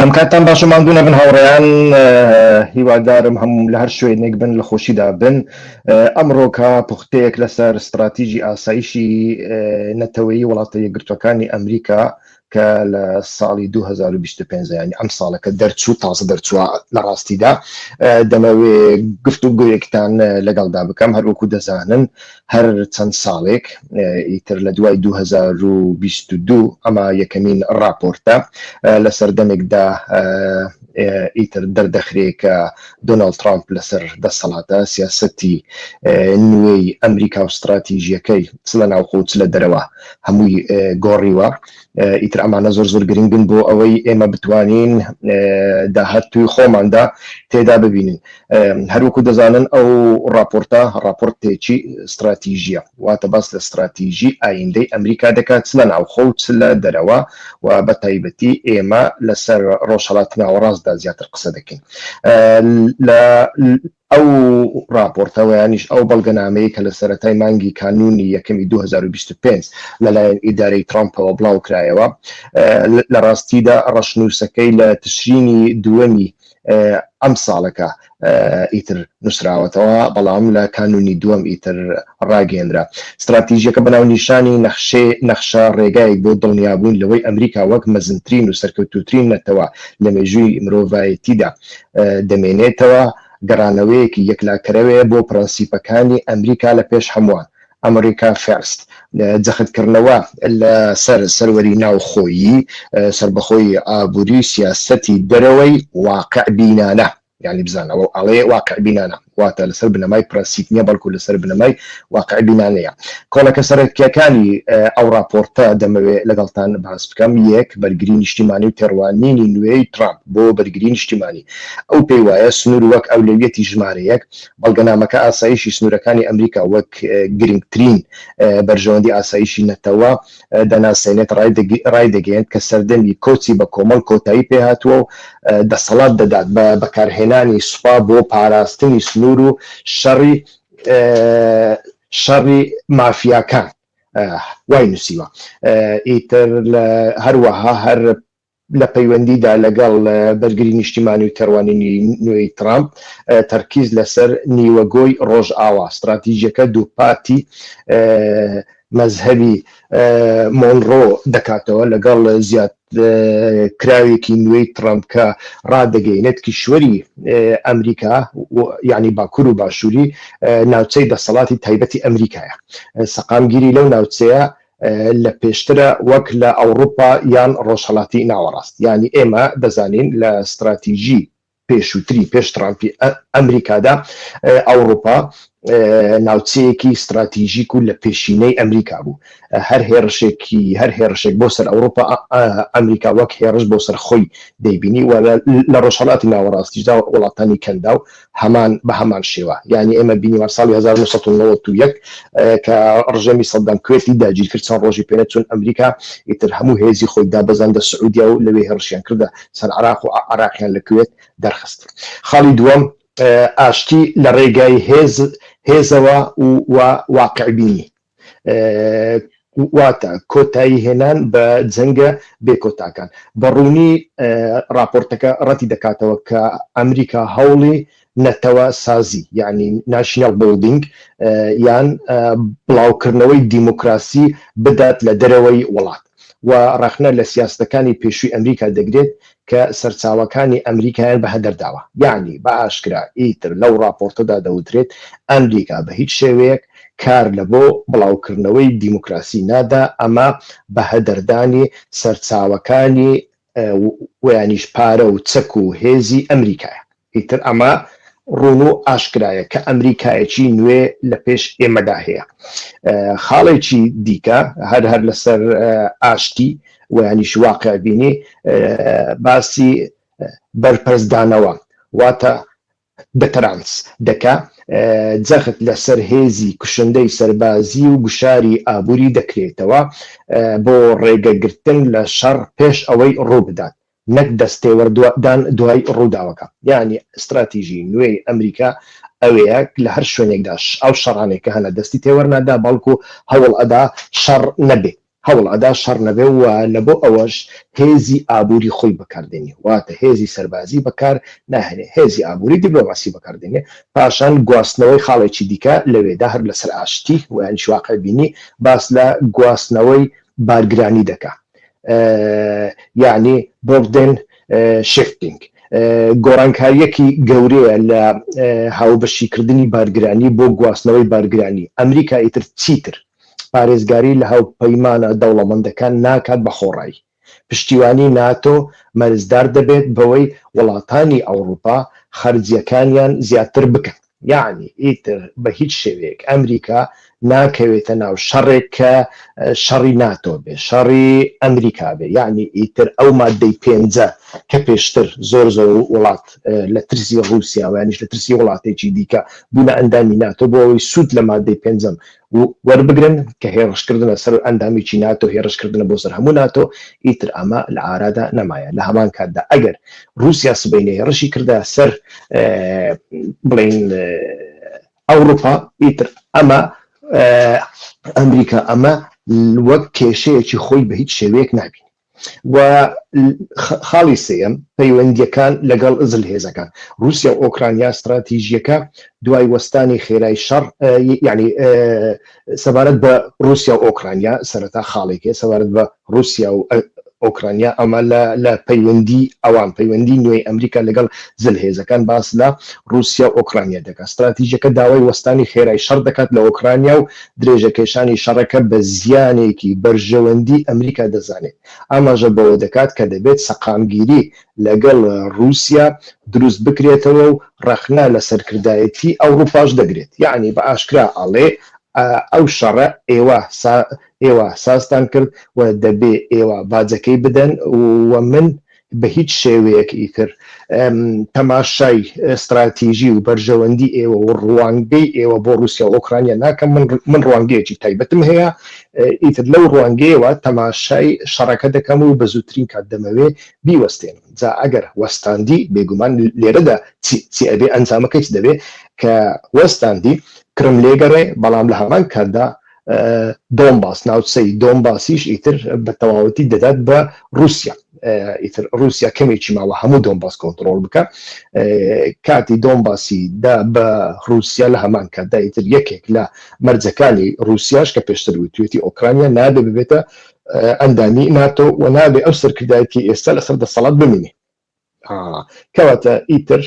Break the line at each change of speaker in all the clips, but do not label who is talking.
ئەم کاتان باشە ماندوونە بن هاوڕێیان هیوادارم هەموو لە هەر شوێنێک بن لە خۆشیدا بن. ئەمڕۆکە پوختەیەک لەسەر استراتیژی ئاسایشی نەتەوەیی وڵاتە یەکگرتوەکانی ئەمریکا کە لە ساڵی 2025 ینی ئەم ساڵەکە دەرچوو تازە دەرچووە لە ڕاستیدا دەمەوێ گفتوگۆیەکتان لەگەڵدا بکەم. هەروەکو دەزانن هەر چەند ساڵێک ئیتر لە دوای 2022 ئەمە یەکەمین راپۆرتە لە سەردەمێکدا ئیتر دەردەخرێت کە دۆناڵد ترامپ لەسەر دەسەڵاتە سیاسەتی نوێی ئەمریکا و استراتیژیەکەی چ لە ناوخۆ چ لە دەرەوە هەمووی گۆڕیوە. ئیتر ئەمانە زۆر گرنگن بۆ ئەوەی ئێمە بتوانین داهاتوی خۆماندا تێدا ببینین. هەروەکو دەزانن ئەو راپۆرتێکی استراتیژیە، واتە باس لە استراتیژی ئایندەی ئەمریکا دەکات چ لە ناوخۆ و چ لە دەرەوە و بە تایبەتی ئێمە لەسەر ڕۆژهەڵاتی ناوەڕاستدا زیاتر قسە دەکەین. ئەو راپۆرتەوە یانیش ئەو بەڵگەنامەیە کە لە سەرەتای مانگی کانونی یەکەمی 2025 لەلایەن ئیدارەی ترامپەوە بڵاو کرایەوە، لە ڕاستیدا ڕەشنووسەکەی لە تشرینی دووەمی ئەم ساڵەکە ئیتر نووسراوەتەوە، بەڵام لە کانونی دووەم ئیتر ڕاگەیەندرا. استراتیژیەکە بەناو نیشانی نەخشە ڕێگایەک بۆ دڵنیابوون لەوەی ئەمریکا وەک مەزنترین و سەرکەوتووترین نەتەوە لە مێژووی مرۆڤایەتیدا دەمێنێتەوە، گەڕانەوەیەکی یەکلاکەرەوەیە بۆ پرەنسیپەکانی ئەمریکا لە پێش هەمووان، ئەمریکا فێرست، جەختکردنەوە لە سەروەری ناوخۆیی، سربەخۆی ئابووری، سیاسەتی دەرەوەی واقع بینانە، یعنی بزانەوە ئەڵێ واقع بینانە واتە لەسەر بنەمای پرەنسیپ نییە بەڵکو لەسەر بنەمای واقع بینانەیە. کۆڵەکە سەرەکیەکانی ئەو راپۆرتە دەمەوێت لەگەڵتان باس بکەم. یەک، بەرگری نیشتیمانی و تێڕوانینی نوێی ترامپ بۆ بەرگری نیشتیمانی. ئەو پێی وایە سنوور وەک ئەولەویەتی ژمارەیەک، بەڵگەنامەکە ئاسایشی سنوورەکانی ئەمریکا وەک گرنگترین بەرژەوەندی ئاسایشی نەتەوە دەناسێنێت، ڕای دەگەێنێت کە سەردەمی کۆچی بە کۆمەڵ کۆتایی پێهاتووە و دەسەڵات دەدات بە بەکارهێنانی سوپا بۆ پاراستنی سنوور و شەڕی مافیاکان. وای نووسیوە. ئیتر هەروەها هەر لە پەیوەندیدا لەگەڵ بەرگری نیشتیمانی و تێڕوانینی نوێی ترامپ تەرکیز لەسەر نیوەگۆی ڕۆژئاوا، استراتیژیەکە دووپاتی مەزهەبی مۆنڕۆ دەکاتەوە لەگەڵ زیاد کراوێکی نوێی ترامپ کە ڕادەگەینێت کیشوەری ئەمریکا یعنی باکوور و باشووری ناوچەی دەسەڵاتی تایبەتی ئەمریکایە. سەقامگیری لەو ناوچەیە لە پێشترە وەک لە ئەوروپا یان ڕۆژهەڵاتی ناوەڕاست. یعنی ئێمە دەزانین لە استراتیژی پێشووتری پێش ترامپی ئەمریکادا ئەوروپا ناوچەیەکی استراتیژیک و لە پێشینەی ئەمریکا بوو. هەر هێرشێک بۆ سەر ئەوروپا ئەمریکا وەک هێرش بۆ سەر خۆی دەیبینی و لە ڕۆژهەڵاتی ناوەڕاستیدا وڵاتانی کەندا و بە هەمان شێوە. یعنی ئێمە بینیوە ساڵی 1991 کە ڕژەمی سەدام کوێتی داگیر کرد، چەند ڕۆژی پێنە چون ئەمریکا ئیتر هەموو هێزی خۆی دابەزاندە سعودیا و لەوێ هێرشیان کردە سەر عێراق و عێراقیان لە کوێت دەرخست. خاڵی دووەم، ئاشتی لە ڕێگای هێزەوە و واقعبینی، واتە کۆتایی هێنان بە جەنگە بێکۆتاکان. بەڕوونی راپۆرتەکە ڕەتی دەکاتەوە کە ئەمریکا هەوڵی نەتەوە سازی یعنی ناشنال بڵدینگ یان بڵاوکردنەوەی دیموکراسی بدات لە دەرەوەی وڵات و ڕەخنە لە سیاستەکانی پێشووی ئەمریکا دەگرێت کە سەرچاوەکانی ئەمریکایان بە هەدەرداوە. یعنی بە ئاشکرا ئیتر لەو راپۆرتەدا دەوترێت ئەمریکا بە هیچ شێوەیەک کار لە بۆ بڵاوکردنەوەی دیموکراسی نادا، ئەمە بە هەدەردانی سەرچاوەکانی ویانیش پارە و چەک و هێزی ئەمریکایە. ئیتر ئەمە ڕوون و ئاشکرایە کە ئەمریکایەکی نوێ لە پێش ئێمەدا هەیە. خاڵێکی دیکە هەر لەسەر ئاشتی ویانیش واقع بینی باسی بەرپەرزدانەوە واتە دەتەرانس دەکا، جەخت لەسەر هێزی کوشندەی سەربازی و گوشاری ئابووری دەکرێتەوە بۆ ڕێگەگرتن لە شەڕ پێش ئەوەی ڕوو بدات، نەک دەستێوەردان دوای ڕووداوەکە. یعنی استراتیژی نوێی ئەمریکا ئەوەیە لە هەر شوێنێکدا ئەو شەڕانێکە هەنە دەستی تێوەرنادا بەڵکو هەوڵ ئەدا شەڕ نەبێت. هەوڵ ئەدا شەڕ نەبێ و لە بۆ ئەوەش هێزی ئابووری خۆی بەکاردێنێ، واتە هێزی سەربازی بەکار ناهێنێ، هێزی ئابووری دیپلۆماسی بەکاردێنێ، پاشان گواستنەوەی خاڵێکی دیکە لەوێدا هەر لەسەر ئاشتی ویان شواقع بینی باس لە گواستنەوەی بارگرانی دەکات، یعنی بردن شفتینگ گۆڕانکاریەکی گەورەیە لە هاوبەشیکردنی بارگرانی بۆ گواستنەوەی بارگرانی. ئەمریکا ئیتر چیتر پارێزگاری لە هاوپەیمانە دەوڵەمەندەکان ناکات بە خۆڕایی، پشتیوانی ناتۆ مەرزدار دەبێت بەوەی وڵاتانی ئەوروپا خەرجیەکانیان زیاتر بکەن، یعنی ئیتر بە هیچ شێوەیەک ئەمریکا ناکەوێتە ناو شەڕێک کە شەڕی ناتۆ بێ، شەڕی ئەمریکا بێ، یعنی ئیتر ئەو مادەی پێنجە کە پێشتر زۆر وڵات لە ترسی رووسیا و یانیش لە ترسی وڵاتێکی دیکە بوونە ئەندامی ناتۆ بۆ ئەوەی سوود لە مادەی پێنجەم وەربگرن کە هێرشکردنە سەر ئەندامیی ناتۆ، هێرشکردنە بۆ سەر هەموو ناتۆ، ئیتر ئەمە لە ئارادا نەمایە. لە هەمان کاتدا ئەگەر رووسیا سبەینێ هێرشی کردا سەر بڵین ئەوروپا، ئیتر ئەمە ئەمریکا ئەمە وەک کێشەیەکی خۆی بە هیچ شێوەیەک نابین. و خاڵی سێم پەیوەندیەکان لەگەڵ ئزل هێزەکان. رووسیا و ئۆکرانیا استراتیژیەکە دوای وەستانی خێرای شەڕ، یعنی سەبارەت بە رووسیا و ئۆکرانیا سەرەتا خاڵێکی سەبارەت بە رووسیا و ئۆکرانیا ئەمە لە پەیوەندی ئەوان پەیوەندی نوێی ئەمریکا لەگەڵ زل هێزەکان باس لە رووسیا و ئۆکرانیا دەکات. استراتیژیەکە داوای وەستانی خێرای شەڕ دەکات لە ئۆکرانیا و درێژەکێشانی شەڕەکە بە زیانێکی بەرژەوەندی ئەمریکا دەزانێت. ئاماژە بەوە دەکات کە دەبێت سەقامگیری لەگەڵ رووسیا دروست بکرێتەوە و ڕەخنا لە سەرکردایەتی ئەوروپاش دەگرێت، یعنی بە ئاشکرا ئەڵێ ئەو شەڕە ئێوە ساستان کرد و دەبێ ئێوە باجەکەی بدەن و من بە هیچ شێوەیەک ئیتر تەماشای استراتیژی و بەرژەوەندی ئێوە و ڕوانگەی ئێوە بۆ رووسیا و ئۆکرانیا ناکەم، من ڕوانگەیەکی تایبەتم هەیە، ئیتر لەو ڕوانگەیەوە تەماشای شەڕەکە دەکەم و بە زووترین کات دەمەوێ بیوەستێنم. جا ئەگەر وەستاندی بێگومان لێرەدا چی ئەبێ ئەنجامەکەی دەبێت کە وەستاندی کرم لێگەڕێ، بەڵام لە هەمان کاتدا دۆنباس ناوچەی دۆنباسیش ئیتر بە تەواوەتی دەدات بە رووسیا، ئیتر رووسیا کەمێکی ماوە هەموو دۆنباس کۆنتڕۆڵ بکە، کاتی دۆنباسی دا بە رووسیا لە هەمان کاتدا ئیتر یەکێک لە مەرجەکانی رووسیاش کە پێشتر وتوێتی ئۆکرانیا نابێ ببێتە ئەندامی ناتۆ و نابێ ئەو سەرکردایەتی ئێستا لەسەر دەسەڵات بمینێ. کەواتە ئیتر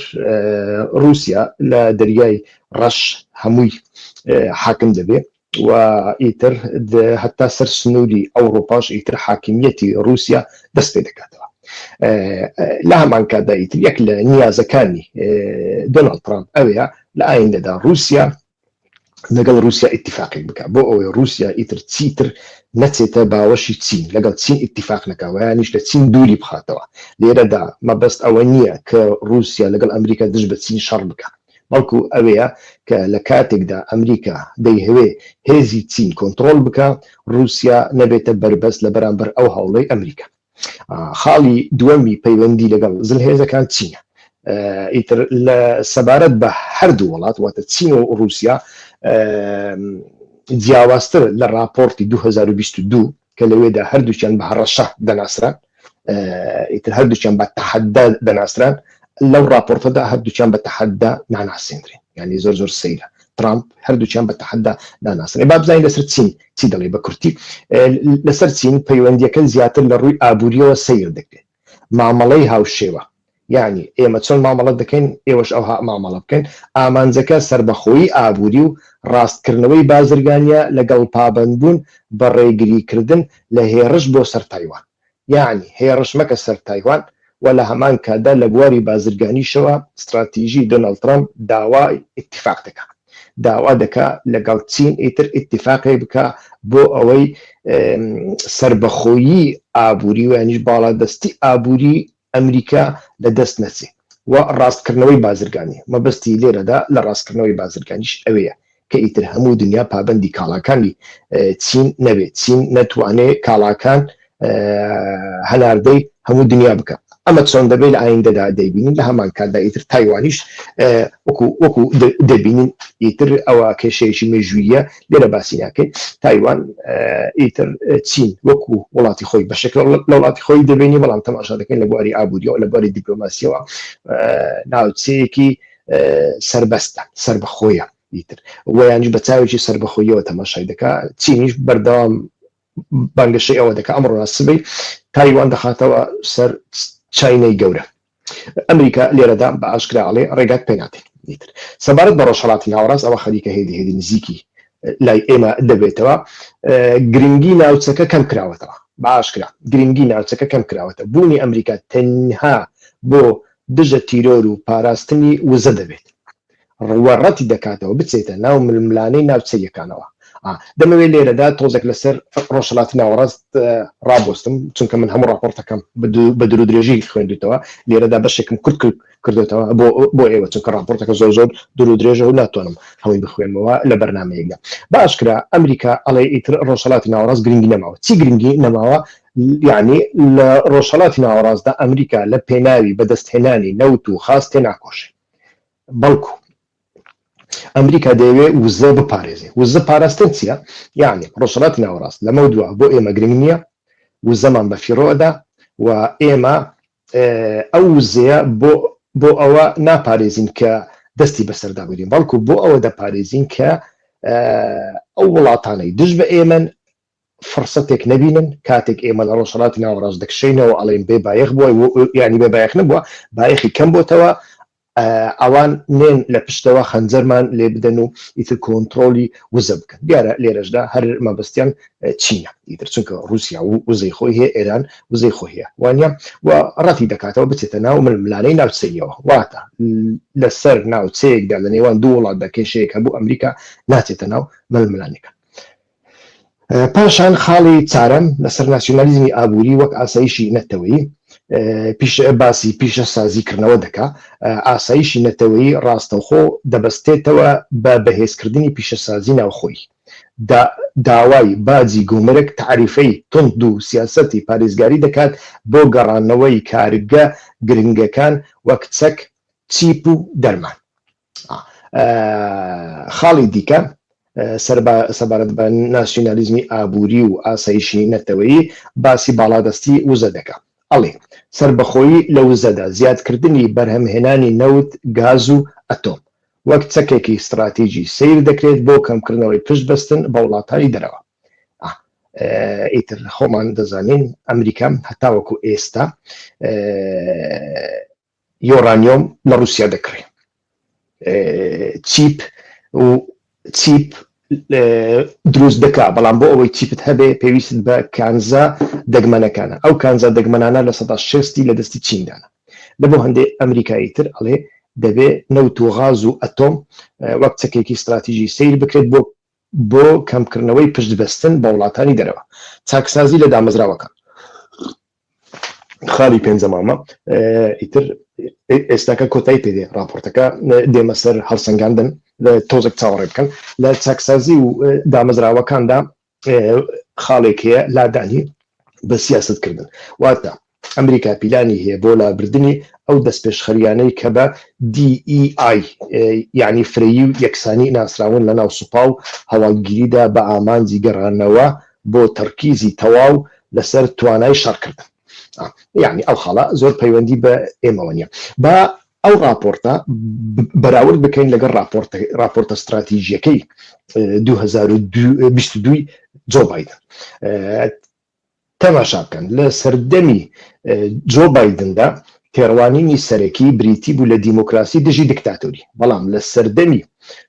رووسیا لە دەریای ڕەش هەمووی حاکم دەبێت و ئیتر هەتا سەر سنووری ئەوروپاش ئیتر حاکمیەتی رووسیا دەست پێ دەکاتەوە. لە هەمان کاتدا ئیتر یەک لە نیازەکانی دۆناڵد ترامپ ئەوەیە لە ئایندەدا رووسیا لەگەڵ رووسیا ئیتیفاقێک بکات بۆ ئەوەی رووسیا ئیتر چیتر نەچێتە باوەشی چین، لەگەڵ چین ئیتیفاق نەکەوە، یانیش لە چین دووری بخاتەوە. لێرەدا مەبەست ئەوە نییە کە رووسیا لەگەڵ ئەمریکا دژ بە چین شەڕ بکات، بەڵکو ئەوەیە کە لە کاتێکدا ئەمریکا دەیهەوێ هێزی چین کۆنتڕۆڵ بکە، رووسیا نەبێتە بربەست لە بەرامبەر ئەو هەوڵەی ئەمریکا. خاڵی دووەمی پەیوەندی لەگەڵ زل هێزەکان چینە. ئیتر لە سەبارەت بە هەردوو وڵات واتە چین و رووسیا جیاوازتر لە راپۆرتی 2022 کە لەوێدا هەردووچیان بە هەڕەشە دەناسران، ئیتر هەردووچیان بە تەحەدا دەناسران، لەو راپۆرتەدا هەردووچیان بە تەحەدا ناناسێنرێن، یعنی زۆر سەیرە. ترامپ هەردووچیان بە تەحەدا ناناسرێن. با بزانین لەسەر چین چی دەڵێ بە کورتی. لەسەر چین پەیوەندیەکە زیاتر لە ڕووی ئابووریەوە سەیر دەکرێت، مامەڵەی هاوشێوە، یعنی ئێمە چۆن مامەڵە دەکەین ئێوەش ئەو مامەڵە بکەین. ئامانجەکە سەربەخۆیی ئابووری و ڕاستکردنەوەی بازرگانیە لەگەڵ پابەندبوون بە ڕێگریکردن لە هێرش بۆ سەر تایوان، یعنی هێرش مەکە سەر تایوان، و لە هەمان کاتدا لە بواری بازرگانیشەوە استراتیژی دۆناڵد ترامپ داوای ئیتیفاق دەکات، داوا دەکات لەگەڵ چین ئیتر ئیتیفاقی بکە بۆ ئەوەی سەربەخۆیی ئابووری و یانیش باڵادەستی ئابووری ئەمریکا لە دەست نەچێت و ڕاستکردنەوەی بازرگانی. مەبەستی لێرەدا لە ڕاستکردنەوەی بازرگانیش ئەوەیە کە ئیتر هەموو دنیا پابەندی کاڵاکانی چین نەبێت، چین نەتوانێت کاڵاکان هەناردەی هەموو دنیا بکە. ئەمە چۆن دەبێت لە ئایندەدا دەیبینین لە هەمان کاتدا ئیتر تایوانیش وەکو دەبینین ئیتر ئەوە کێشەیەکی مێژوویە لێرە باسی ناکەین تایوان ئیتر چین وەکو وڵاتی خۆی بەشێک لە وڵاتی خۆی دەبینی بەڵام تەماشا دەکەین لە بواری ئابووریەوە لە بواری دیپلۆماسیەوە ناوچەیەکی سربەستە سربەخۆیە ئیتر وەیانجی بە چاوێکی سربەخۆیەوە تەماشای دەکا چینیش بەردەوام بانگەشەی ئەوە دەکا ئەمڕۆ سبەی تایوان دەخاتەوە سەر چاینەی گەورە ئەمریکا لێرەدا بە ئاشکراڵێ ڕێگات پێناتێت ئیتر سەبارەت بە ڕۆژهەڵاتی ناوەڕاست ئەوە خەریکە هێدی نزیکی لای ئێمە دەبێتەوە گرنگی ناوچەکە کەم کراوەتەوە بە ئاشکرا گرنگی ناوچەکە کەم کراوەتە بوونی ئەمریکا تەنها بۆ دژە تیرۆر و پاراستنی وزە دەبێت ڕەتی دەکاتەوە بچێتە ناو ململانەی ناوچەیەکانەوە دەمەوێت لێرەدا تۆزێک لەسەر ڕۆژهەڵاتی ناوەڕاست ڕابۆستم چونکە من هەموو راپۆرتەکەم بە درو درێژی خوێندویتەوە لێرەدا بەشێکم کورت کردوێتەوە بۆ ئێوە چونکە راپۆرتەکە زۆر درو درێژە و ناتوانم هەمووی بخوێنمەوە لە بەرنامەیەکدا باشکرا ئەمریکا ئەڵێ ئیتر ڕۆژهەڵاتی ناوەڕاست گرنگی نەماوە چی گرنگی نەماوە یعنی لە ڕۆژهەڵاتی ناوەڕاستدا ئەمریکا لە پێناوی بەدەستهێنانی نەوت و خاست تێناکۆشێ بەڵکو ئەمریکا دەیەوێت وزە بپارێزێ وزە پاراستن چییە یعنی ڕۆژهەڵاتی ناوەڕاست لەمە دووە بۆ ئێمە گرنگ نییە وزەمان بە فیرۆدا و ئێمە ئەو وزەیە بۆ ئەوە ناپارێزین کە دەستی بەسەردا بگرین بەڵکو بۆ ئەوە دەپارێزین کە ئەو وڵاتانەی دژ بە ئێمە فرسەتێک نەبینن کاتێک ئێمە لە ڕۆژهەڵاتی ناوەڕاست دەکشینەوە ئەڵێن بێ بایەخ بووە ینی بێ بایەخ نەبووە بایەخی کەم بۆتەوە ئەوان نێن لە پشتەوە خەنجەرمان لێ بدەن و ئیتر کۆنتترۆلی وزە بکەن دیارە لێرەشدا هەر مەبەستیان چینە ئیتر چونکە رووسیا و وزەی خۆی هەیە ئێران وزەی خۆی هەیە وانە و ڕەتی دەکاتەوە بچێتە ناو ململانەی ناوچەیەوە واتە لەسەر ناوچەیەکدا لە نێوان دوو وڵات دا کێشەیەک هەبوو ئەمریکا ناچێتە ناو ململانەکە پاشان خاڵی چارەم لەسەر ناسیۆنالیزمی ئابووری وەک ئاسایشی نەتەوەیی باسی پیشە سازیکردنەوە دەکا ئاسایشی نەتەوەیی ڕاستەوخۆ دەبەستێتەوە بە بەهێزکردنی پیشەسازی ناوخۆی داوای باجی گومرگ تعریفەی تند و سیاسەتی پارێزگاری دەکات بۆ گەڕانەوەی کارگە گرنگەکان وەک چەک چیپ و دەرمان خاڵی دیکە سەبارەت بە ناسیۆنالیزمی ئابووری و ئاسایشی نەتەوەیی باسی باڵادەستی وزە دەکات ئەڵێ سربەخۆیی لە وزەدا زیادکردنی بەرهەمهێنانی نەوت گاز و ئەتۆم وەک چەکێکی استراتیژی سیر دەکرێت بۆ کەمکردنەوەی پشت بەستن بە وڵاتانی دەرەوە ئیتر خۆمان دەزانین ئەمریکا هەتاوەکو ئێستا یۆرانیۆم لە رووسیا دەکرێت چیپ دروست دەکا بەڵام بۆ ئەوەی چیپت هەبێ پێویست بە کانزا دەگمەنەکانە ئەو کانزا دەگمەنانە لە 16 لە دەستی چیندانە لە بۆ هەندێک ئەمریکایی تر ئەڵێ دەبێ نەوت و غاز و ئەتۆم وەک چەکێکی استراتیژی سیر بکرێت بۆ کەمکردنەوەی پشتبەستن بە وڵاتانی دەرەوە چاکسازی لە دامەزراوەکان خاڵی پێنجەمامە ئیتر ئێستاکە کۆتایی پێدێ راپۆرتەکە دێمە سەر هەڵسەنگاندن تۆزێک چاوەڕێ بکەن لە چاکسازی و دامەزراوەکاندا خاڵێک هەیە لادانی بە سیاستکردن واتە ئەمریکا پیلانی هەیە بۆ لابردنی ئەو دەستپێشخەریانەی کە بە DEI یعنی فرەیی و یەکسانی ناسراون لە ناو سوپا و هەواڵگیریدا بە ئامانجی گەڕانەوە بۆ تەرکیزی تەواو لەسەر توانای شەڕکردن یعنی ئەو خاڵە زۆر پەیوەندی بە ئێمەوە نیە بە ئەو راپۆرتە بەراورد بکەین لەگەڵ راپۆرتە استراتیژیەکەی 2022 جۆ بایدن تەماشا بکەن لە سەردەمی جۆ بایدندا تێڕوانینی سەرەکی بریتی بوو لە دیموکراسی دژی دکتاتۆری بەڵام لە سەردەمی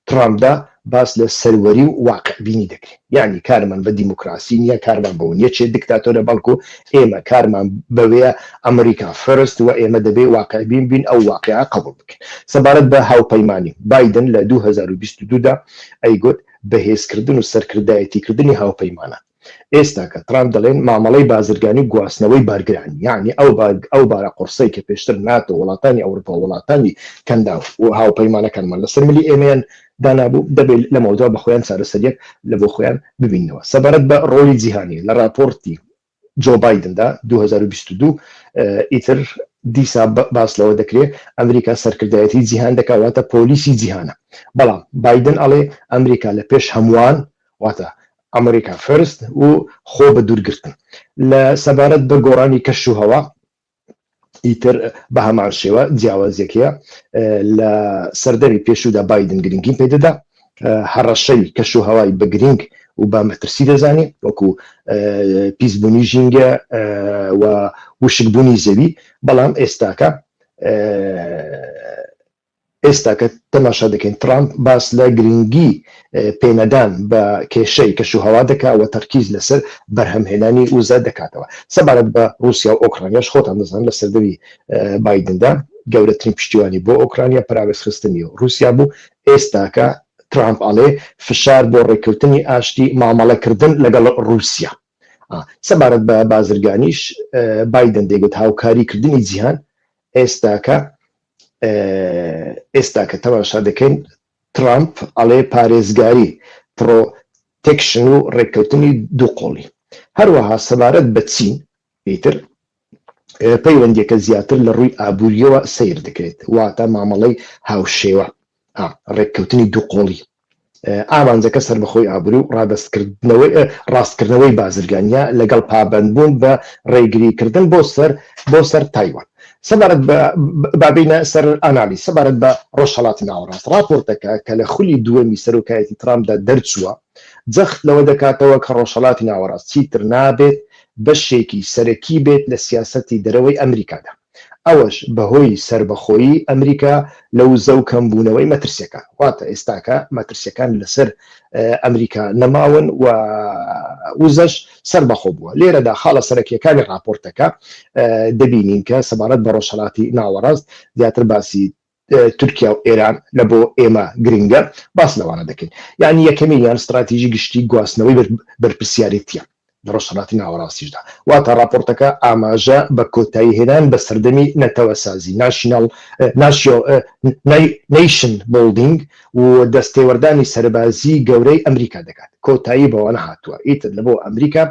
ترامپدا باس لە سەروەری و واقعبینی دەکرێت یعنی کارمان بە دیموکراسی نییە کارمان بەون یەکێ دکتاتۆرە بەڵکو ئێمە کارمان بەوەیە ئەمریکا فەرست و ئێمە دەبێ واقعبین بین ئەو واقعا قبول بکەین سەبارەت بە هاوپەیمانی بایدن لە 2022 دا ئەیگوت بەهێزکردن و سەرکردایەتیکردنی هاوپەیمانە ئێستا کە ترامپ دەڵێن مامەڵەی بازرگانی گواستنەوەی بارگرانی یعنی ئەو بارە قورسەی کە پێشتر ناتۆ وڵاتانی ئەوروپا وڵاتانی کەندا و هاوپەیمانەکانمان لەسەر ملی ئێمەیان دانابوو دەبێت لە مەوضوع بە خۆیان چارەسەریەک لە بۆ خۆیان ببینەوە سەبارەت بە ڕۆلی جیهانی لە راپۆرتی جۆ بایدندا 2022 ئیتر دیسا باس لەوە دەکرێت ئەمریکا سەرکردایەتی جیهان دەکاتواتە پۆلیسی جیهانە بەڵام بایدن ئەڵێ ئەمریکا لە پێش هەمووان واتە ئەمریکا فەرست و خۆ بە دوورگرتن لە سەبارەت بە گۆڕانی کەش و هەوا ئیتر بە هەمان شێوە جیاوازیەکەیە لە سەردەمی پێشودا بایدن گرنگی پێدەدا هەڕەشەی کەش و هەوای بە گرنگ و با مەترسی دەزانێت وەکو پیسبوونی ژینگە و وشکبوونی زەوی بەڵام ئێستاکە تەماشا دەکەین ترامپ باس لە گرنگی پێنەدان بە کێشەی کەش و هەوا دەکات و تەرکیز لەسەر بەرهەمهێنانی وزە دەکاتەوە سەبارەت بە رووسیا و ئۆکرانیاش خۆتان دەزان لە سەردەمی بایدندا گەورەترین پشتیوانی بۆ ئۆکرانیا پراوێستخستنی و رووسیا بوو ئێستاکە ترامپ ئەڵێ فشار بۆ ڕێککەوتنی ئاشتی مامەڵەکردن لەگەڵ رووسیا سەبارەت بە بازرگانیش بایدن دەیگوت هاوکاریکردنی جیهان ئێستاکە تەماشا دەکەین ترامپ ئەڵێ پارێزگاری پرۆتێکشن و ڕێککەوتنی دووقۆڵی هەروەها سەبارەت بە چین ئیتر پەیوەندیەکە زیاتر لە ڕووی ئابوووریەوە سیر دەکرێت واتە مامەڵەی هاوشێوە ڕێککەوتنی دووقۆڵی ئامانجەکە سەربەخۆی ئابووری و ڕاستکردنەوەی بازرگانیا لەگەڵ پابەندبوون بە ڕێگریکردن بۆ سەر تایوان سەبارەت بابینە سەر ئانالی سەبارەت بە ڕۆژهەڵاتی ناوەڕاست راپۆرتەکە کە لە خولی دووەمی سەرۆکایەتی ترامپدا دەرچووە جەخت لەوە دەکاتەوە کە ڕۆژهەڵاتی ناوەڕاست چیتر نابێت بەشێکی سەرەکی بێت لە سیاسەتی دەرەوەی ئەمریکادا ئەوەش بەهۆی سربەخۆیی ئەمریکا لەو زەو کەمبوونەوەی مەترسیەکان واتە ئێستاکە مەترسیەکان لەسەر ئەمریکا نەماون و وزەش سربەخۆ بووە لێرەدا خاڵە سەرەکیەکانی راپۆرتەکە دەبینین کە سەبارەت بە ڕۆژهەڵاتی ناوەڕاست زیاتر باسی تورکیا و ئێران لە بۆ ئێمە گرنگە باس لەوانە دەکەین یعنی یەکەمینیان استراتیژی گشتی گواستنەوەی بەرپرسیارەتیە لە ڕۆژهەڵاتی ناوەڕاستیشدا واتە راپۆرتەکە ئاماژە بە کۆتایی هێنان بە سەردەمی نەتەوەسازی نیشن بڵدینگ و دەستێوەردانی سەربازی گەورەی ئەمریکا دەکات کۆتایی بەوە نەهاتووە ئیتر لە بۆ ئەمریکا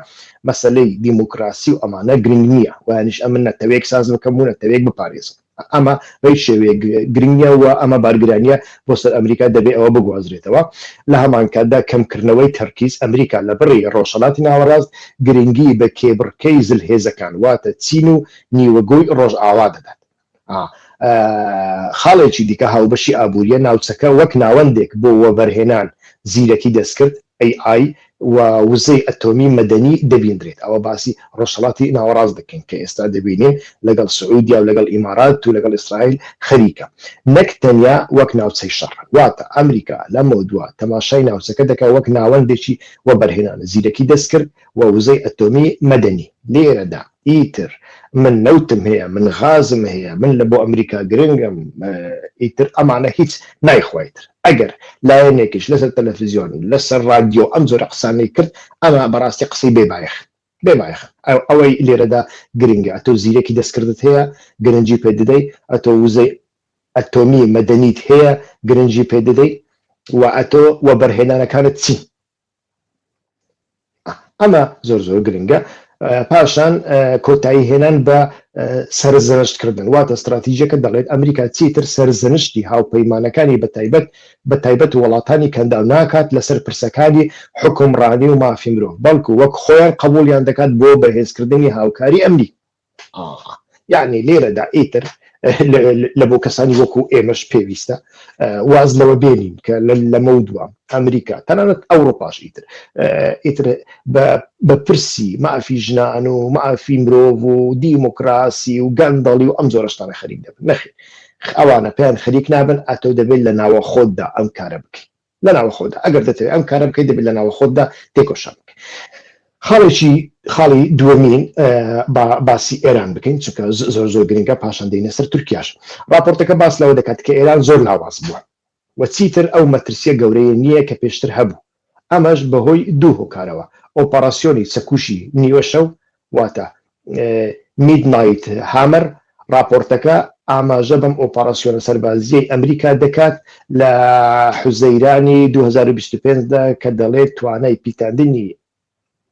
مەسەلەی دیموکراسی و ئەمانە گرنگ نییە وانیش ئەمن نەتەوەیەک ساز بکەم و نەتەوەیەک بپارێزم ئەمە بەی شێوەیە گرنگە و ئەمە بارگرانیە بۆ سەر ئەمریکا دەبێ ئەوە بگوازرێتەوە لە هەمان کاتدا کەمکردنەوەی تەرکیز ئەمریکا لە بڕی ڕۆژهەڵاتی ناوەڕاست گرنگی بە کێبڕکەی زلهێزەکان واتە چین و نیوەگۆی ڕۆژئاوا دەدات خاڵێکی دیکە هاوبەشی ئابووریە ناوچەکە وەک ناوەندێک بۆ وەبەرهێنان زیرەکی دەستکرد AI و وزەی ئەتۆمی مەدەنی دەبیندرێت ئەوە باسی ڕۆژهەڵاتی ناوەڕاست دەکەین کە ئێستا دەبینین لەگەڵ سعودیا و لەگەڵ ئیمارات و لەگەڵ ئیسرائیل خەریکە نەک تەنیا وەک ناوچەی شەڕ واتە ئەمریکا لەمە دووە تەماشای ناوچەکە دەکات وەک ناوەندێکی وەبەرهێنان زیرەکی دەستکرد و وزەی ئەتۆمی مەدەنی لێرەدا ئیتر من نەوتم هەیە من غازم هەیە من لە بۆ ئەمریکا گرنگم ئیتر ئەمانە هیچ نایخوایتر ئەگەر لایەنێکیش لەسەر تەلەڤیزیۆن لەسەر رادیۆ ئەم زۆرە قسانەی کرد ئەمە بەڕاستی قسەی بێبایەخ ئەوەی لێرەدا گرنگە ئەتۆ زیرەکی دەستکردت هەیە گرنگی پێ دەدەی ئەتۆ وزەی ئەتۆمی مەدەنیت هەیە گرنگی پێ دەدەی و ئەتۆ وەبەرهێنانەکانت چی ئەمە زۆر گرنگە پاشان کۆتایی هێنان بە سەرزەنشتکردن واتە استراتیژیەکە دەڵێت ئەمریکا چیتر سەرزەنشتی هاوپەیمانەکانی بەتایبەت وڵاتانی کەنداو ناکات لەسەر پرسەکانی حکومڕانی و مافی مرۆڤ بەڵکو وەک خۆیان قبولیان دەکات بۆ بەهێزکردنی هاوکاری ئەمنی یعنی لێرەدا ئیتر لە بۆ کەسانی وەکو ئێمەش پێویستە واز لەوە بێنین کە لەمە دووە ئەمریکا تەنانەت ئەوڕۆپاش ئیتر بە پرسی مافی ژنان و مافی مرۆڤ و دیموکراسی و گەندەڵی و ئەم زۆرەشتانە خەریک دەبن نەخێر ئەوانە پێیان خەریک نابن ئەتۆ دەبێت لە ناوە خۆتدا ئەم کارە بکەیت لە ناوە خۆدا ئەگەر دەتەوێت ئەم کارە بکەیت دەبێت لە ناوە خۆتدا تێکۆشان بکەیت خاڵی دووەمین باسی ئێران بکەین چونکە زۆر گرنگە پاشان دێنە سەر تورکیاش راپۆرتەکە باس لەوە دەکات کە ئێران زۆر لاواز بووە و چیتر ئەو مەترسیە گەورەیە نییە کە پێشتر هەبوو ئەمەش بەهۆی دوو هۆکارەوە ئۆپەراسیۆنی چەکوشی نیوە شەو واتە میدنایت هامر راپۆرتەکە ئاماژە بەم ئۆپەراسیۆنە سەربازیەی ئەمریکا دەکات لە حوزەیرانی 2025دا کە دەڵێت توانای پیتاندنی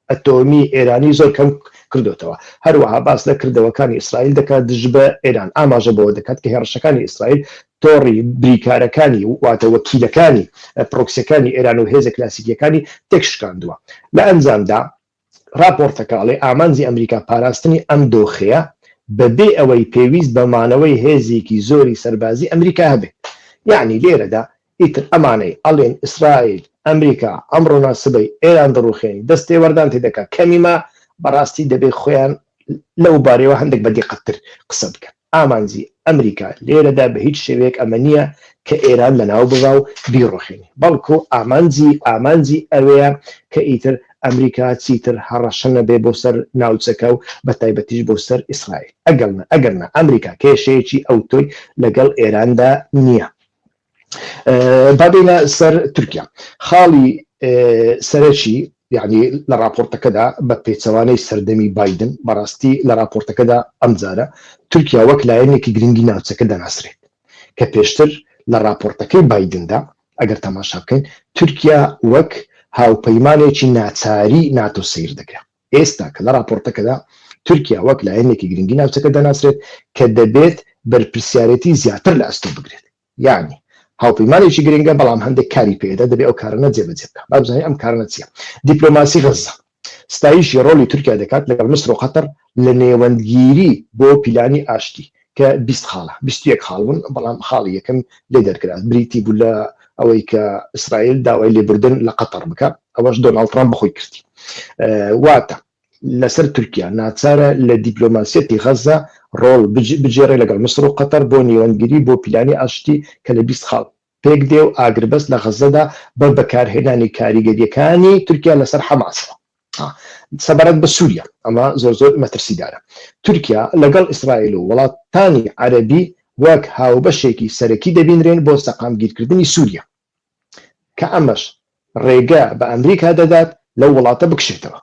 ئەتۆمی ئێرانی زۆر کەم کردوتەوە. هەروەها باس لە کردەوەکانی ئیسرائیل دەکات دژ بە ئێران، ئاماژە بەوە دەکات کە هێرشەکانی ئیسرائیل تۆڕی بریکارەکانی واتە وەکیلەکانی پرۆکسیەکانی ئێران و هێزە کلاسیکیەکانی تێکشکاندووە. لە ئەنجامدا راپۆرتەکەڵێ ئامانجی ئەمریکا پاراستنی ئەم دۆخەیە بەبێ ئەوەی پێویست بەمانەوەی هێزێکی زۆری سەربازی ئەمریکا هەبێت. یعنی لێرەدا ئیتر ئەمانەی ئەڵێن ئیسرائیل ئەمریکا ئەمڕۆنا سبەی ئێران دەڕوخێنی دەستێ وەردان تێدەکات کەمیمە بەڕاستی دەبێت خۆیان لەو بارەوە هەندێک بەدیقەتتر قسە بکەن. ئامانجی ئەمریکا لێرەدا بە هیچ شێوەیەک ئەمە نییە کە ئێران لەناو بڵا و بیڕۆخێنی، بەڵکو ئامانجی ئەوەیە کە ئیتر ئەمریکا چیتر هەڕەشە نەبێ بۆ سەر ناوچەکە و بە تایبەتیش بۆ سەر ئیسرائیل. ئەگەرنە ئەمریکا کێشەیەکی ئەو تۆی لەگەڵ ئێراندا نییە. بابینە سەر تورکیا خاڵی سەرەکی یعنی لە راپۆرتەکەدا بە پێچەوانەی سەردەمی بایدن بەڕاستی لە راپۆرتەکەدا ئەمجارە تورکیا وەک لایەنێکی گرنگی ناوچەکە دەناسرێت کە پێشتر لە راپۆرتەکەی بایدندا ئەگەر تەماشا بکەین تورکیا وەک هاوپەیمانێکی ناچاری ناتۆ سیر دەکرێت. ئێستا کە لە راپۆرتەکەدا تورکیا وەک لایەنێکی گرنگی ناوچەکە دەناسرێت کە دەبێت بەرپرسیارەتی زیاتر لە ئەستۆ بگرێت. یعنی هاوپەیمانێکی گرنگە بەڵام هەندێک کاری پێدا دەبێت ئەو کارانە جێبەجێ بکات. با بزانین ئەم کارانە چییە؟ دیپلۆماسی غەزە ستایشی ڕۆلی تورکیا دەکات لەگەڵ مسر و قەتەر لە نێوەندگیری بۆ پیلانی ئاشتی کە 20 خاڵە 21 خاڵ بوون بەڵام خاڵی یەکەم لێ دەرکرات بریتی بوو لە ئەوەی کە ئیسرائیل داوای لێبوردن لە قەتەر بکات ئەوەش دۆناڵد ترامپ بەخۆی کردی. واتە لەسەر تورکیا ناچارە لە دیپلۆماسیەتی غەزە ڕۆڵ بجێڕێ لەگەڵ مسر و قەتەر بۆ نێوەندگیری بۆ پیلانی ئاشتی کە لە 20 خاڵ پێک دێ و ئاگربەست لە غەزەدا بە بەکارهێنانی کاریگەریەکانی تورکیا لەسەر حەماسەوە سەبارەت بە سووریا. ئەمە زۆر مەترسیدارە. تورکیا لەگەڵ ئیسرائیل و وڵاتانی عەرەبی وەک هاوبەشێکی سەرەکی دەبینرێن بۆ سەقامگیرکردنی سووریا کە ئەمەش ڕێگە بە ئەمریکا دەدات لەو وڵاتە بکشێتەوە.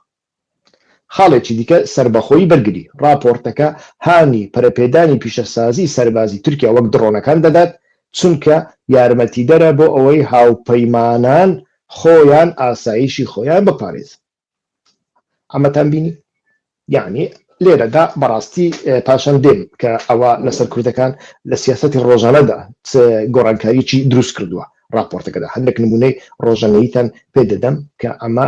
خاڵێکی دیکە سربەخۆیی بەرگری راپۆرتەکە هانی پەرەپێدانی پیشەسازی سەربازی تورکیا وەک درۆنەکان دەدات چونکە یارمەتی دەرە بۆ ئەوەی هاوپەیمانان خۆیان ئاسایشی خۆیان بپارێزن. ئەمەتان بینی؟ یعنی لێرەدا بەڕاستی پاشان دێم کە ئەوە لەسەر کوردەکان لە سیاسەتی ڕۆژانەدا گۆڕانکاریی دروست کردووە. راپۆرتەکەدا هەندێک نمونەی ڕۆژانەییتان پێدەدەم کە ئەمە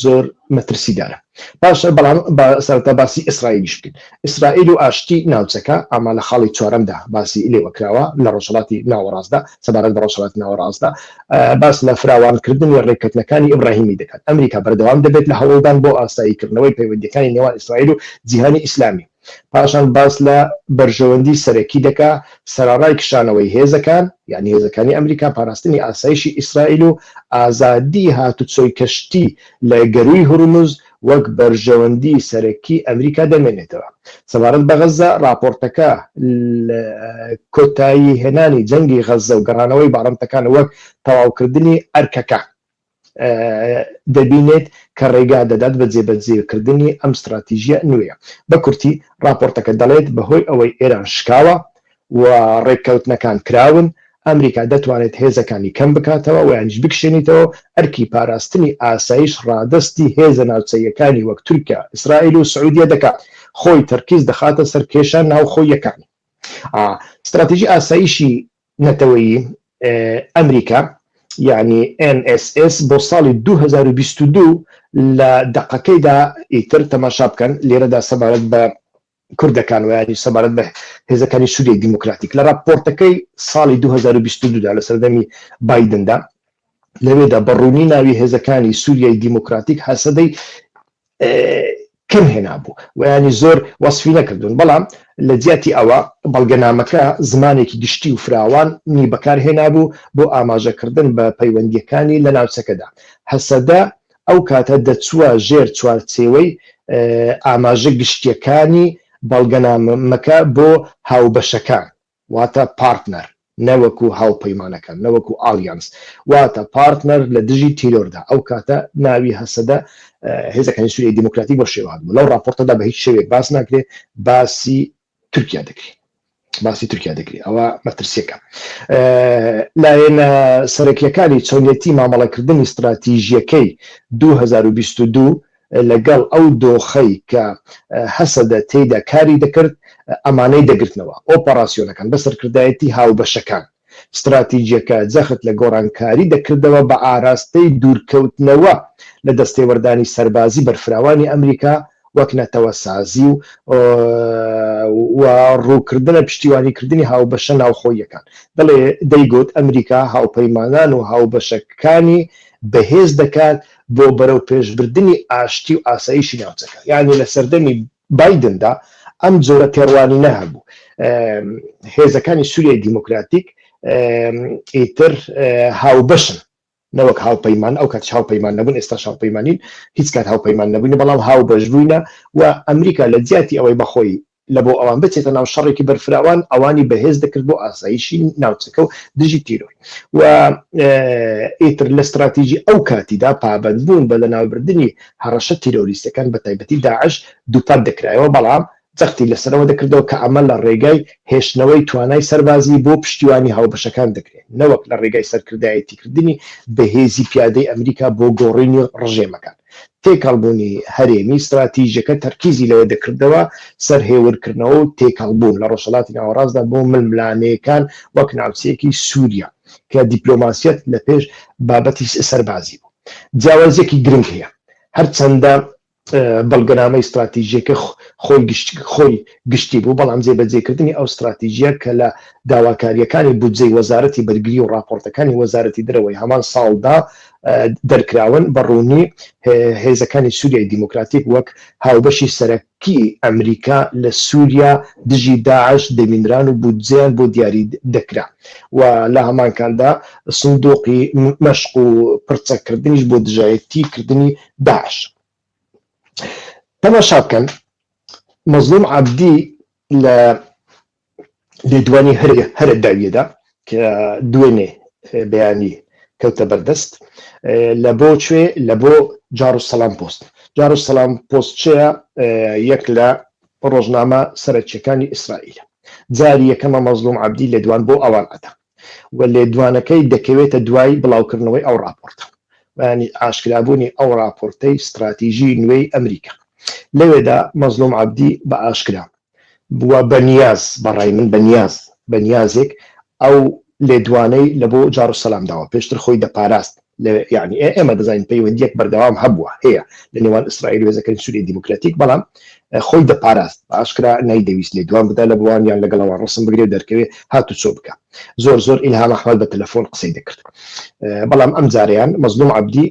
زۆر مەترسیدارە. باشە بەڵام سەرەتا باسی ئیسرائیلیش بکەین. ئیسرائیل و ئاشتی ناوچەکە ئەمە لە خاڵی چوارەمدا باسی لێوەکراوە لە ڕۆژهەڵاتی ناوەڕاستدا سەبارەت بە ڕۆژهەڵاتی ناوەڕاستدا باس لە فراوانکردنی ڕێککەوتنەکانی ئیبراهیمی دەکات. ئەمریکا بەردەوام دەبێت لە هەوڵدان بۆ ئاساییکردنەوەی پەیوەندیەکانی نێوان ئیسرائیل و جیهانی ئیسلامی. پاشان باس لە بەرژەوەندی سەرەکی دەکا سەرڕای کشانەوەی هێزەکان یعنی هێزەکانی ئەمریکا پاراستنی ئاسایشی ئیسرائیل و ئازادی هاتوچۆی کەشتی لە گەروی هورموز وەک بەرژەوەندی سەرەکی ئەمریکا دەمێنێتەوە. سەبارەت بە غەزە راپۆرتەکە کۆتایی هێنانی جەنگی غەزە و گەڕانەوەی باڕەمتەکان وەک تەواوکردنی ئەرکەکە دەبینێت کە ڕێگا دەدات بە جێبەجێکردنی ئەم استراتیژیە نوێیە. بە کورتی راپۆرتەکە دەڵێت بەهۆی ئەوەی ئێران شکاوە و ڕێککەوتنەکان کراون ئەمریکا دەتوانێت هێزەکانی کەم بکاتەوە و یانیش بکشێنیتەوە ئەرکی پاراستنی ئاسایش ڕادستی هێزە ناوچەیەکانی وەک تورکیا ئیسرائیل و سعودیە دەکات خۆی تەرکیز دەخاتە سەر کێشە ناوخۆیەکانی. استراتیژی ئاسایشی نەتەوەیی ئەمریکا یعنی NSS بۆ ساڵی 2022 لە دقەکەیدا ئیتر تەماشا بکەن لێرەدا سەبارەت بە کوردەکان و یانی سەبارەت بە هێزەکانی سووریای دیموکراتیک لە راپۆرتەکەی ساڵی 2022دا لە سەردەمی بایدندا لەوێدا بەڕوونی ناوی هێزەکانی سووریای دیموکراتیک هەسەدەی کەم هێنابوو و ینی زۆر وەسفی نەکردوون بەڵام لە جیاتی ئەوە بەڵگەنامەکە زمانێکی گشتی و فراوان نی بەکارهێنابوو بۆ ئاماژەکردن بە پەیوەندیەکانی لە ناوچەکەدا. هەسەدا ئەو کاتە دەچووە ژێر چوارچێوەی ئاماژە گشتیەکانی بەڵگەنامەکە بۆ هاوبەشەکان واتە پارتنەر نەوەکو هاوپەیمانەکان نەوەکو ئالیانس واتە پارتنەر لە دژی تیرۆردا. ئەو کاتە ناوی هەسەدا هێزەکانی سووریای دیموکراتیک بۆ شێوات بوو. لەو راپۆرتەدا بە هیچ شێوێک باس ناکرێت باسی تورکیا دەکرێت. ئەوە مەترسیەکە. لایەنە سەرەکیەکانی چۆنیەتی مامەڵەکردنی استراتیژیەکەی 2022 لەگەڵ ئەو دۆخەی کە حەسەدە تێیدا کاری دەکرد ئەمانەی دەگرتنەوە ئۆپەراسیۆنەکان بەسەرکردایەتی هاوبەشەکان استراتیژیەکە جەخت لە گۆڕانکاری دەکردەوە بە ئاراستەی دوورکەوتنەوە لە دەستێوەردانی سەربازی بەرفراوانی ئەمریکا وەک نەتەوە سازی و ڕووکردنە پشتیوانیکردنی هاوبەشە ناوخۆیەکان دەڵێ دەیگوت ئەمریکا هاوپەیمانان و هاوبەشەکانی بەهێز دەکات بۆ بەرەو پێشبردننی ئاشتی و ئاسایشی ناوچەکە یعنی لە سەردەمی بایدندا ئەم جۆرە تێڕوانی نەهەبوو هێزەکانی سووریای دیموکراتیک ئیتر هاوبەشن نەوەک هاوپەیمان ئەو کات هاوپەیمان نەبوون ئێستا هاوپەیمانین هیچ کات هاوپەیمان نەبووین بەڵام هاوبەش بووینە و ئەمریکا لە جیاتی ئەوەی بەخۆی لە بۆ ئەوان بچێتە ناو شەڕێکی بەرفراوان ئەوانی بەهێز دەکرد بۆ ئاسایشی ناوچەکە و دژی تیرۆی و ئیتر لە استراتیژی ئەو کاتیدا پابەند بوون بە لە ناوبردننی هەڕەشە تیرۆریستەکان بە تایبەتی داعش دووپات دەکرایەوە بەڵام جەختی لەسەرەوە دەکردەوە کە ئەمە لە ڕێگای هێشتنەوەی توانای سەربازی بۆ پشتیوانی هاوبەشەکان دەکرێت نەوەک لە ڕێگای سەرکردایەتیکردنی بەهێزی پیادەی ئەمریکا بۆ گۆڕینی ڕژێمەکان تێکەڵبوونی هەرێمی استراتیژیەکە تەرکیزی لەوە دەکردەوە سەر هێورکردنەوە و تێکەڵبوون لە ڕۆژهەڵاتی ناوەڕاستدا بۆ ململانەیەکان وەک ناوچەیەکی سووریا کە دیپلۆماسیەت لە پێش بابەتی سەربازی بوو جیاوازیەکی گرنگ هەیە هەرچەندە بەڵگەنامەی استراتیژیەکە خۆی گشتی بوو بەڵام جێبەجێکردنی ئەو استراتیژیە کە لە داواکاریەکانی بودجەی وەزارەتی بەرگری و راپۆرتەکانی وەزارەتی درەوەی هەمان ساڵدا دەرکراون بەڕوونی هێزەکانی سووریای دیموکراتیک وەک هاوبەشی سەرەکی ئەمریکا لە سووریا دژی داعش دەمینران و بودجیان بۆ دیاری دەکرا و لە هەمانکاندا سندوقی مەشق و پرچەکردنیش بۆ دژایەتیکردنی داعش تەماشا بکەن مەزلوم عەبدی لە لێدوانی هەرە داویەدا کە دوێنێ بەیانی کەوتە بەردەست لە بۆ کوێ لە بۆ جاروسەلام پۆست جاروسەلام پۆست چێە یەک لە ڕۆژنامە سەرەکیەکانی ئیسرائیل جاری یەکەمە مەزلوم عەبدی لێدوان بۆ ئەوان ئەدا و لێدوانەکەی دەکەوێتە دوای بڵاوکردنەوەی ئەو راپۆرتە ینی ئاشکرابوونی ئەو راپۆرتەی استراتیژی نوێی ئەمریکا لەوێدا مەزلوم عەبدی بە ئاشکرا بووە بەنیاز بەڕای من بەنیازێک ئەو لێدوانەی لە بۆ جاروسەلام داوە پێشتر خۆی دەپاراست یعنی ئێمە دەزانین پەیوەندیەک بەردەوام هەبووە هەیە لە نێوان ئیسرائیل و هێزەکانی سووریای دیموکراتیک بەڵام خۆی دەپاراست ئاشکرا نایدەویست لێدوان بدا لە بوانیان لەگەڵەوە ڕسم بگرێ و دەرکەوێ هاتو چۆ بکە زۆر ئیلهام ئەحمەد بە تەلەفۆن قسەی دەکرد بەڵام ئەم جارەیان مەزلوم عەبدی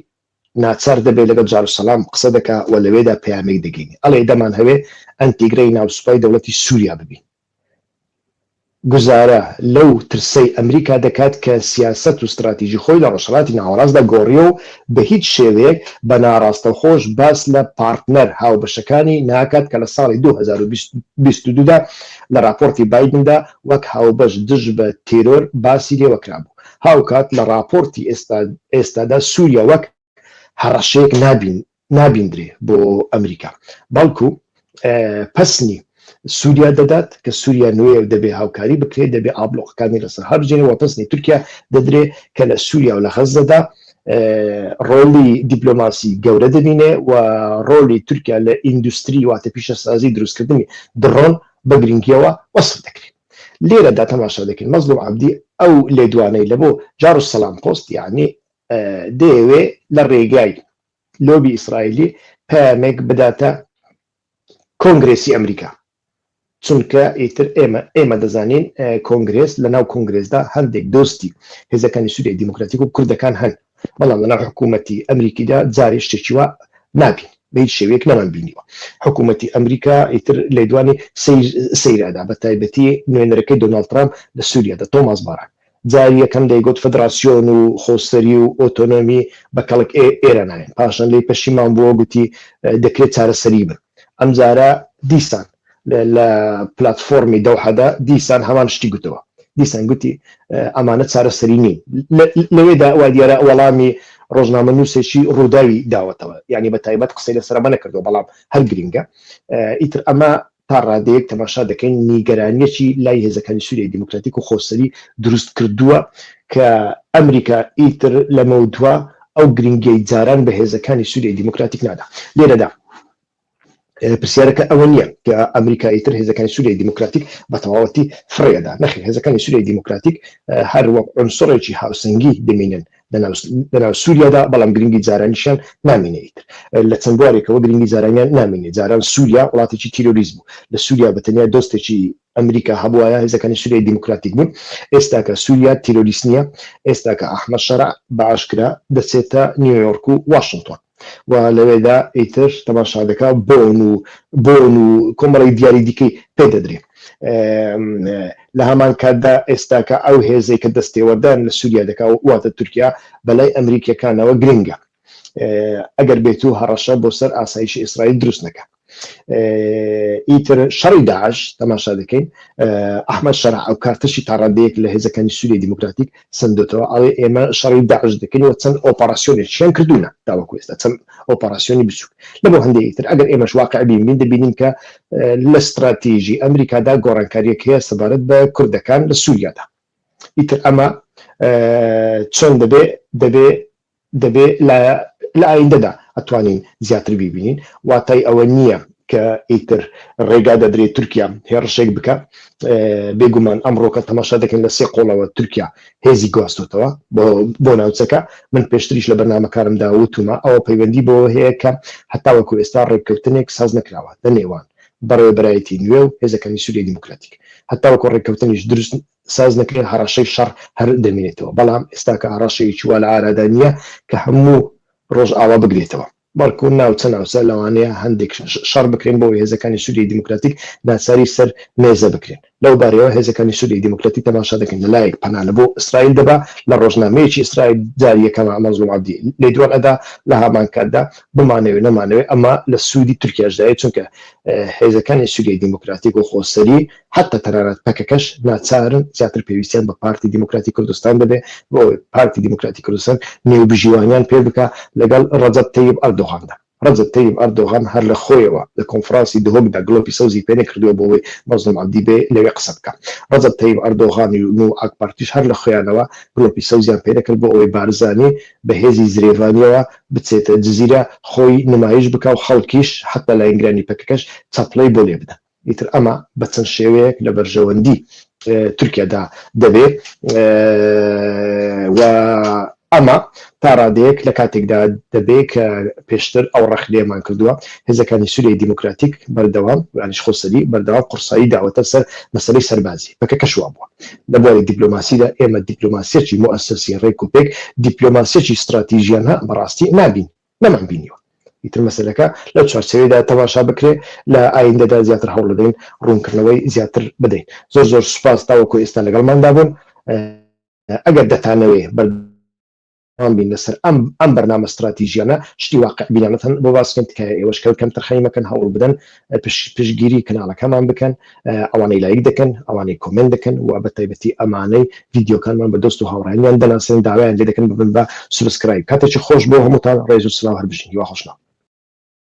ناچار دەبێت لەگەڵ جاروسەلام قسە دەکا و لەوێدا پەیامێک دەگەینی ئەڵێ دەمان هەوێ ئەنتیگرەی ناوسوپای دەوڵەتی سووریا ببین گوزارە لەو ترسەی ئەمریکا دەکات کە سیاست و استراتیژی خۆی لە ڕۆژهەڵاتی ناوەڕاستدا گۆڕیە و بە هیچ شێوەیەک بە ناڕاستەوخۆش باس لە پارتنەر هاوبەشەکانی ناکات کە لە ساڵی 2022دا لە راپۆرتی بایدندا وەک هاوبەش دژ بە تێرۆر باسی لێوەکرا بوو هاوکات لە راپۆرتی ئێستادا سووریا وەک هەڕەشەیەک نابیندرێ بۆ ئەمریکا بەڵکو پەسنی سووریا دەدات کە سووریا نوێ دەبێ هاوکاری بکرێت دەبێ ئابلۆقەکانی لەسەر هەبژێنەوە پەسنی تورکیا دەدرێ کە لە سووریا و لە غەزەدا ڕۆلی دیپلۆماسی گەورە دەبینێ و ڕۆلی تورکیا لە ئیندوستری واتە پیشەسازی دروستکردنی درۆن بە گرنگیەوە وەسف دەکرێت لێرەدا تەماشا دەکەین مەزلوم عەبدی ئەو لێدوانەی لە بۆ جاروسەلام پۆست یعنی دەیەوێ لە ڕێگای لۆبی ئیسرائیلی پەیامێک بداتە کۆنگرێسی ئەمریکا چونکە ئیتر ئێمە دەزانین کۆنگرێس لە ناو کۆنگرێسدا هەندێک دۆستی هێزەکانی سووریای دیموکراتیک و کوردەکان هەن بەڵام لە ناو حکوومەتی ئەمریکیدا جارێ شتێکی وا نابین بە هیچ شێوەیەک نەمان بینیوە حکوومەتی ئەمریکا ئیتر لێدوانی سەیرادا بە تایبەتی نوێنەرەکەی دۆناڵد ترامپ لە سووریادا تۆماس باران جاری یەکەم دەیگوت فدراسیۆن و خۆسەری و ئۆتۆنۆمی بە کەڵک ئێرە ناوێن پاشان لێی پەشیمان بووە گوتی دەکرێت چارەسەری بن ئەم جارە دیسان لە پلتفۆرمی دەوحەدا دیسان هەمان شتی گوتەوە دیسان گوتی ئەمانە چارەسەری نین لەوێدا وا دیارە وەڵامی ڕۆژنامە نووسێکی ڕووداوی داوەتەوە یعنی بە تایبەت قسەی لەسەرەمە نەکردەوە بەڵام هەر گرینگە ئیتر ئەمە تا ڕادەیەک تەماشا دەکەین نیگەرانیەکی لای هێزەکانی سووریای دیموکراتیک و خۆسەری دروست کردووە کە ئەمریکا ئیتر لەمە دووە ئەو گرنگی جاران بە هێزەکانی سووریای دیموکراتیک نادا. لێرەدا پرسیارەکە ئەوە نییە کە ئەمریکا ئیتر هێزەکانی سووریای دیموکراتیک بە تەواوەتی فڕێدا نەخێر هێزەکانی سووریای دیموکراتیک هەر وەک عنسڕێکی هاوسەنگی دەمێنن لەناو سووریادا، بەڵام گرنگی جارانیشیان نامێنێ ئیتر لە چەند بوارێکەوە گرنگی جارانیان نامێنێ. جاران سووریا وڵاتێکی تیرۆریزم بوو، لە سووریا بەتەنیا دۆستێکی ئەمریکا هەبووایە هێزەکانی سووریای دیموکراتیک بوون. ئێستا کە سووریا تیرۆریست نییە، ئێستا کە ئەحمەد شەرع بەعاشکرا دەچێتە نیویۆرک و واشنگتن و لەوێدا ئیتر تەماشا دەکا بۆن و کۆمەڵی دیاری دیکەی پێدەدرێ. لە هەمان کاتدا ئێستا کە ئەو هێزەی کە دەستێوەردان لە سووریا دەکا واتە تورکیا بەلای ئەمریکیەکانەوە گرنگە، ئەگەر بێت و هەڕەشە بۆ سەر ئاسایشی ئیسرائیل دروست نەکە. ئیتر شەڕی داعش تەماشا دەکەین، ئەحمەد شەرع ئەو کارتەشی تاڕادەیەک لە هێزەکانی سووریای دیموکراتیک سندوتەوە، ئەڵێ ئێمە شەڕی داعش دەکەینەوە چەند ئۆپەراسیۆنێکیان کردوونە تاوەکو ئێستا، چەند ئۆپەراسیۆنی بچووک لە بۆ هەندێک ئیتر ئەگەر ئێمەش واقع بین دەبینین کە لە استراتیژی ئەمریکادا گۆڕانکاریەک هەیە سەبارەت بە کوردەکان لە سووریادا. ئیتر ئەمە چۆن دەبێ لە ئایندەدا ئەتوانین زیاتر بیبینین، واتای ئەوە نییە کە ئیتر ڕێگا دەدرێت تورکیا هێرشێک بکە. بێگومان ئەمڕۆکە تەماشا دەکەن لە سێ قۆڵەوە تورکیا هێزی گواستوتەوە بۆ ناوچەکە. من پێشتریش لە بەرنامەکارمدا وتومە ئەوە پەیوەندی بۆ هەیە کە هەتاوەکو ئێستا ڕێککەوتنێک ساز نەکراوە لە نێوان بەڕێوەبەرایەتی نوێ و هێزەکانی سووریای دیموکراتیک، هەتاوەکو ڕێککەوتنیش دروست ساز نەکرێت، هەڕەشەی شەڕ هەر دەمێنێتەوە. بەڵام ئێستا کە هەڕەشەیەکی وا لە ئارادا نییە کە هەموو ڕۆژ ئاوا بگرێتەوە، بەڵکو ناوچە لەوانەیە هەندێک شەڕ بکرێن بۆ هێزەکانی سووریای دیموکراتیک ناچاری سەر مێزە بکرێن. لەو بارەوە هێزەکانی سووریای دیموکراتیک تەماشا دەکەن لەلایەک پەنا لە بۆ ئیسرائیل دەبا لە ڕۆژنامەیەکی ئیسرائیل جاریەکەمە مەزلوم عەبدی لێ دووەر ئەدا لە هەمان کاتدا بمانەوێ نەمانەوێ ئەمە لە سوودی تورکیاشدایە، چونکە هێزەکانی سووریای دیموکراتیک و خۆسەری حتا تەنانەت پەکەکەش ناچارن زیاتر پێویستیان بە پارتی دیموکراتی کوردستان دەبێ بۆ پارتی دیموکراتی کوردستان نێوبژیوانیان پێ بکە لەگەڵ ڕەجەب تەیب ئەردۆغاندا. ڕەجەب تەیب ئەردۆغان هەر لە خۆیەوە لە کۆنفرانسی دووەمدا گڵۆپی سەوزی پێ نەکردووە بۆەوەی مەزلوم عەبدی بێ لەوێ قسە بکە. ڕەجەب تەیب ئەردۆغانی و ئاک پارتیش هەر لە خۆیانەوە گڵۆپی سەوزیان پێ نەکرد بۆ ئەوەی بارزانی بە هێزی زرێڤانیەوە بچێتە جزیرە خۆی نمایش بکە و خەڵکیش حتا لایەنگرانی پەکەکەش چاپڵەی بۆ لێ بدە. ئیتر ئەمە بە چەند شێوەیەک لە بەرژەوەندی تورکیادا دەبێت و ئەمە تا ڕادەیەک لە کاتێکدا دەبێت کە پێشتر ئەو ڕەخلێمان کردووە هێزەکانی سووریای دیموکراتیک بەردەوام یانیش خۆسەری بەردەوام قورسایی داوەتە سەر مەسەلەی سەربازی پەکەکە شوا بووە. لە بواری دیپلۆماسیدا ئێمە دیپلۆماسیەکی مؤسەسی ڕێک و پێک دیپلۆماسیەکی استراتیژیانە بەڕاستی نەمان بینیوە. ئیتر مەسەلەکە لەو چوارچێوەیەدا تەماشا بکرێ لە ئایندەدا زیاتر هەوڵ بدەین ڕوونکردنەوەی زیاتر بدەین. زۆر سوپاس تاوەکو ئێستا لەگەڵماندا بوون. ئەگەر دەتانەوێ بین لەسەر ئەم بەرنامە استراتیژیانە شتی واقع بینانەتەن بۆ باسکەن تکایە ئێوەش کەم تەرخەی مەکەن هەوڵ بدەن پشتگیری کەناڵەکەمان بکەن، ئەوانەی لایک دەکەن، ئەوانەی کۆمنت دەکەن و بە تایبەتی ئەمانەی ڤیدیۆکانمان بە دۆست و هاوڕێیان دەناسن داوایان لێ دەکەن ببن بە سوبسکرایب. کاتێکی خۆش بۆ هەمووتان، ڕێز و سڵاو هەر بژین. هیوا خۆشناو.